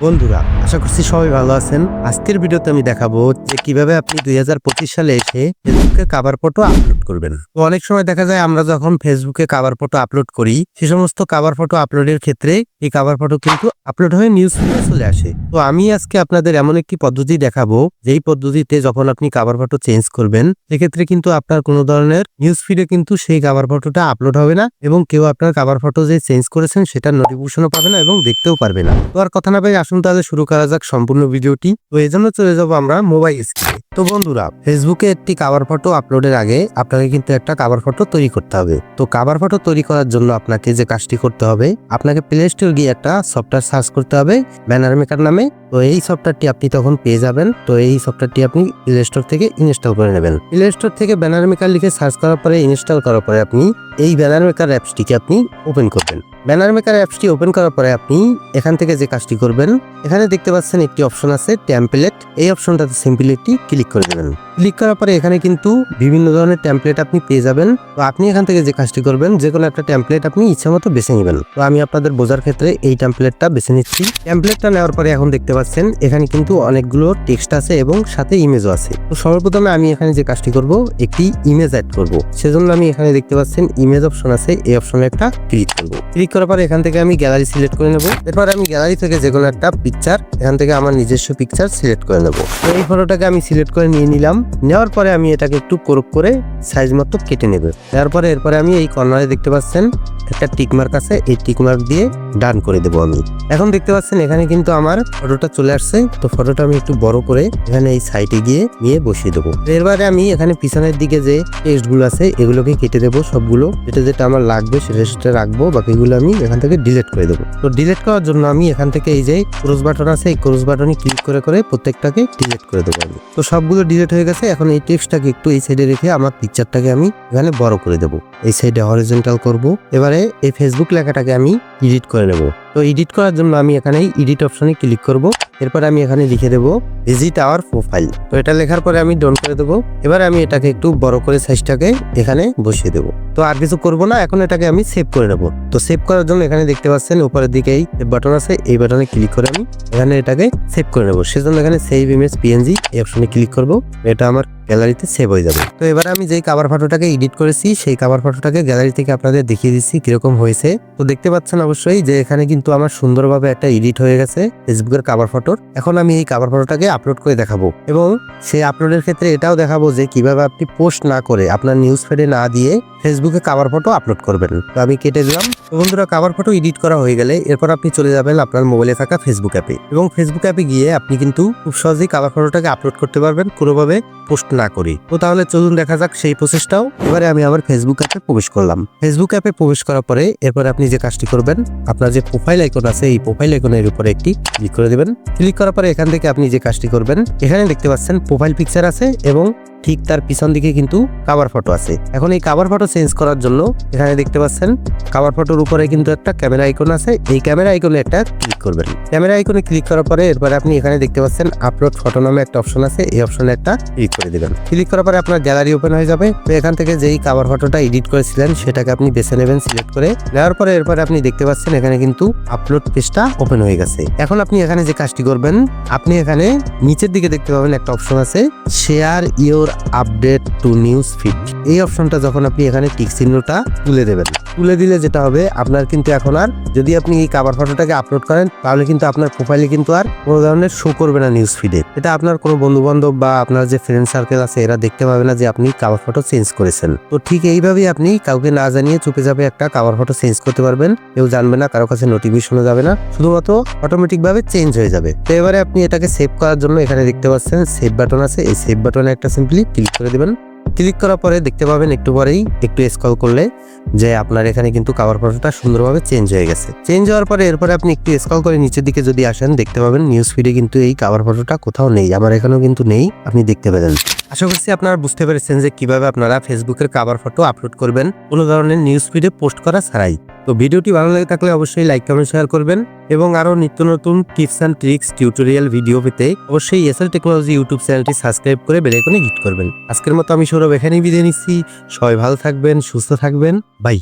বন্ধুরা, আশা করছি সবাই ভালো আছেন। আজকের ভিডিওতে আমি দেখাবো যে কিভাবে আপনি 2025 সালে এসে ফেসবুকে কভার ফটো আপলোড করবেন। তো অনেক সময় দেখা যায় আমরা যখন ফেসবুকে কভার ফটো আপলোড করি, সে সমস্ত কভার ফটো আপলোডের ক্ষেত্রে এই কভার ফটো কিন্তু আপলোড হয়ে নিউজ ফিডে চলে আসে। তো আমি আজকে আপনাদের এমন একটি পদ্ধতি দেখাবো, যেই পদ্ধতিতে যখন আপনি কভার ফটো চেঞ্জ করবেন, সেক্ষেত্রে কিন্তু আপনার কোনো ধরনের নিউজ ফিডে কিন্তু সেই কভার ফটোটা আপলোড হবে না এবং কেউ আপনার কভার ফটো যে চেঞ্জ করেছেন সেটার নোটিফিকেশনও পাবে না এবং দেখতেও পারবে না। তো আর কথা না ভাই, আসুন তাহলে শুরু করা যাক সম্পূর্ণ ভিডিওটি। তো এই জন্য চলে যাবো আমরা মোবাইল স্ক্রিনে। তো বন্ধুরা, ফেসবুকে একটি কভার ফটো আপলোডের আগে আপনাকে কিন্তু একটা কভার ফটো তৈরি করতে হবে। তো কভার ফটো তৈরি করার জন্য আপনাকে যে কাজটি করতে হবে, আপনাকে প্লে স্টোর গিয়ে একটা সফটওয়্যার সার্চ করতে হবে ব্যানার মেকার নামে। তো এই সফটওয়্যারটি আপনি তখন পেয়ে যাবেন। তো এই সফটওয়্যারটি আপনি প্লে স্টোর থেকে ইনস্টল করে নেবেন। প্লে স্টোর থেকে ব্যানার মেকার লিখে সার্চ করার পরে ইনস্টল করার পরে আপনি এই ব্যানার মেকার অ্যাপসটিকে আপনি ওপেন করবেন। ব্যানার মেকার অ্যাপসটি ওপেন করার পরে আপনি এখান থেকে যে কাজটি করবেন, এখানে দেখতে পাচ্ছেন একটি অপশন আছে টেমপ্লেট। এই অপশনটাতে সিম্পলি একটি ক্লিক করে দেবেন। ক্লিক করার পরে এখানে কিন্তু বিভিন্ন ধরনের টেমপ্লেট আপনি পেয়ে যাবেন। তো আপনি এখান থেকে যে কাজটি করবেন, যে কোনো একটা টেমপ্লেট আপনি ইচ্ছা মতো বেছে নেবেন। তো আমি আপনাদের বোঝার ক্ষেত্রে এই টেমপ্লেটটা বেছে নিচ্ছি। টেমপ্লেটটা নেওয়ার পরে এখন দেখতে পাচ্ছেন এখানে কিন্তু অনেকগুলো টেক্সট আছে এবং সাথে ইমেজও আছে। তো সর্বপ্রথমে আমি এখানে যে কাজটি করব, একটি ইমেজ অ্যাড করব। সেজন্য আমি এখানে দেখতে পাচ্ছেন ইমেজ অপশন আছে, এই অপশনে একটা ক্লিক করব। ক্লিক করার পরে এখান থেকে আমি গ্যালারি সিলেক্ট করে নেব। এরপর আমি গ্যালারি থেকে যে কোনো একটা পিকচার, এখান থেকে আমার নিজস্ব পিকচার সিলেক্ট করে নেব। তো এই ফটোটাকে আমি সিলেক্ট করে নিয়ে নিলাম। নেওয়ার পরে আমি এটাকে একটু ক্রপ করে সাইজ মতো কেটে নেব। নেওয়ার পরে এরপরে আমি এই কর্নারে দেখতে পাচ্ছেন একটা টিক মার্ক আছে, এই টিক মার্ক দিয়ে ডান করে দেবো আমি। এখন দেখতে পাচ্ছেন এখানে কিন্তু আমার ফটোটা চলে আসছে। তো ফটোটা আমি একটু বড় করে এখানে এই সাইডে গিয়ে নিয়ে বসিয়ে দেবো। এরপরে আমি এখানে পিছনের দিকে যে টেক্সট গুলো আছে এগুলোকে কেটে দেবো সবগুলো। যেটা যেটা আমার লাগবে সেটা রাখবো, বাকিগুলো আমি এখান থেকে ডিলিট করে দেবো। তো ডিলিট করার জন্য আমি এখান থেকে এই যে ক্রস বাটন আছে, এই ক্রস বাটনে ক্লিক করে করে প্রত্যেকটাকে ডিলিট করে দেবো আমি। তো সবগুলো ডিলিট হয়ে গেছে। এখন এই টেক্সটটাকে একটু এই সাইডে রেখে আমার পিকচারটাকে আমি এখানে বড় করে দেবো। এই সাইডে হরিজন্টাল করব। এবারে এই ফেসবুক লেখাটাকে আমি এডিট করে নেব। তো এডিট করার জন্য আমি এখানে এডিট অপশনে ক্লিক করব। এরপর আমি এখানে লিখে দেবো ভিজিট আওয়ার প্রোফাইল। তো এটা লেখার পরে আমি ডান করে দেবো। এবার আমি এটাকে একটু বড় করে সাইজটাকে এখানে বসিয়ে দেবো। তো আর কিছু করব না, এখন এটাকে আমি সেভ করে নেব। তো সেভ করার জন্য এখানে দেখতে পাচ্ছেন উপরের দিকে এই বাটন আছে, এই বাটনে ক্লিক করে আমি এখানে এটাকে সেভ করে নেব। সেজন্য এখানে সেভ ইমেজ পিএনজি এই অপশনে ক্লিক করব। এটা আমার গ্যালারিতে সেভ হয়ে যাবে। তো এবার আমি যেই কভার ফটোটাকে এডিট করেছি সেই কভার ফটোটাকে গ্যালারি থেকে আপনাদের দেখিয়ে দিচ্ছি কিরকম হয়েছে। তো দেখতে পাচ্ছেন অবশ্যই যে এখানে কিন্তু আমার সুন্দরভাবে একটা এডিট হয়ে গেছে ফেসবুকের কভার ফটোর। এখন আমি এই কভার ফটোটাকে আপলোড করে দেখাবো এবং সেই আপলোডের ক্ষেত্রে এটাও দেখাবো যে কিভাবে আপনি পোস্ট না করে আপনার নিউজ ফিডে না দিয়ে ফেসবুকে কভার ফটো আপলোড করবেন। তো আমি কেটে দিলাম। তো বন্ধুরা, কভার ফটো এডিট করা হয়ে গেলে এরপর আপনি চলে যাবেন আপনার মোবাইলে থাকা ফেসবুক অ্যাপে এবং ফেসবুক অ্যাপে গিয়ে আপনি কিন্তু খুব সহজেই কভার ফটোটাকে আপলোড করতে পারবেন কোনোভাবে পোস্ট না করি। তো তাহলে চলুন দেখা যাক সেই প্রসেসটাও। এবারে আমি আমার ফেসবুক অ্যাপে প্রবেশ করলাম। ফেসবুক অ্যাপে প্রবেশ করার পরে এরপরে আপনি যে কাজটি করবেন, আপনার যে প্রোফাইল আইকন আছে এই প্রোফাইল আইকনের উপরে একটি ক্লিক করে দেবেন। ক্লিক করার পরে এখান থেকে আপনি যে কাজটি করবেন, এখানে দেখতে পাচ্ছেন প্রোফাইল পিকচার আছে এবং ঠিক তার পিছন দিকে কিন্তু কভার ফটো আছে। এখন এই কভার ফটো চেঞ্জ করার জন্য এখানে দেখতে পাচ্ছেন কভার ফটোর উপরে কিন্তু একটা ক্যামেরা আইকন আছে, এই ক্যামেরা আইকনে একটা ক্লিক করবেন। ক্যামেরা আইকনে ক্লিক করার পরে এরপরে আপনি এখানে দেখতে পাচ্ছেন আপলোড ফটো নামে একটা অপশন আছে, এই অপশনে একটা ক্লিক করে দিবেন। ক্লিক করার পরে আপনার গ্যালারি ওপেন হয়ে যাবে। তো এখান থেকে যেই কভার ফটোটা এডিট করেছিলেন সেটাকে আপনি বেছে নেবেন সিলেক্ট করে। নেওয়ার পরে এরপরে আপনি দেখতে পাচ্ছেন এখানে কিন্তু আপলোড পেজটা ওপেন হয়ে গেছে। এখন আপনি এখানে যে কাজটি করবেন, আপনি এখানে নিচের দিকে দেখতে পাবেন একটা অপশন আছে share your update to news feed. এই অপশনটা যখন আপনি এখানে টিক চিহ্নটা তুলে দেবেন, তুলে দিলে যেটা হবে আপনার কিন্তু এখন আর যদি আপনি এই কভার ফটোটাকে আপলোড করেন তাহলে কিন্তু আপনার প্রোফাইলে কিন্তু আর কোনো ধরনের শো করবে না নিউজ ফিডে। এটা আপনার কোনো বন্ধু বান্ধব বা আপনার যে ফ্রেন্ড সার্কেল আছে এরা দেখতে পাবে না যে আপনি কভার ফটো চেঞ্জ করেছেন। তো ঠিক এইভাবেই আপনি কাউকে না জানিয়ে চুপে যাবে একটা কভার ফটো চেঞ্জ করতে পারবেন। কেউ জানবে না, কারো কাছে নোটিফিকেশনও যাবে না, শুধুমাত্র অটোমেটিক ভাবে চেঞ্জ হয়ে যাবে। তো এবারে আপনি এটাকে সেভ করার জন্য এখানে দেখতে পাচ্ছেন সেভ বাটন আছে, এই সেভ বাটনে একটা সিম্পলি ক্লিক করে দিবেন। ক্লিক করার পরে দেখতে পাবেন একটু পরেই একটু স্ক্রল করলে যে আপনার এখানে কিন্তু কভার ফটোটা সুন্দরভাবে চেঞ্জ হয়ে গেছে। চেঞ্জ হওয়ার পরে এরপরে আপনি একটু স্ক্রল করে নিচের দিকে যদি আসেন দেখতে পাবেন নিউজ ফিডে কিন্তু এই কভার ফটোটা কোথাও নেই, আমার এখানেও কিন্তু নেই, আপনি দেখতে পেলেন। আশা করছি আপনারা বুঝতে পেরেছেন যে কিভাবে আপনারা ফেসবুকের কভার ফটো আপলোড করবেন কোনো ধরনের নিউজ ফিডে পোস্ট করা ছাড়াই। তো ভিডিওটি ভালো লাগে থাকলে অবশ্যই লাইক কমেন্ট শেয়ার করবেন এবং আরো নিত্য নতুন tips and tricks tutorial video পেতে অবশ্যই এসএল টেকনোলজি ইউটিউব চ্যানেলটি সাবস্ক্রাইব করে বেল আইকনে হিট করবেন। আজকের মতো আমি সৌরভ এখানেই বিদায় নিচ্ছি। সবাই ভালো থাকবেন, সুস্থ থাকবেন, বাই।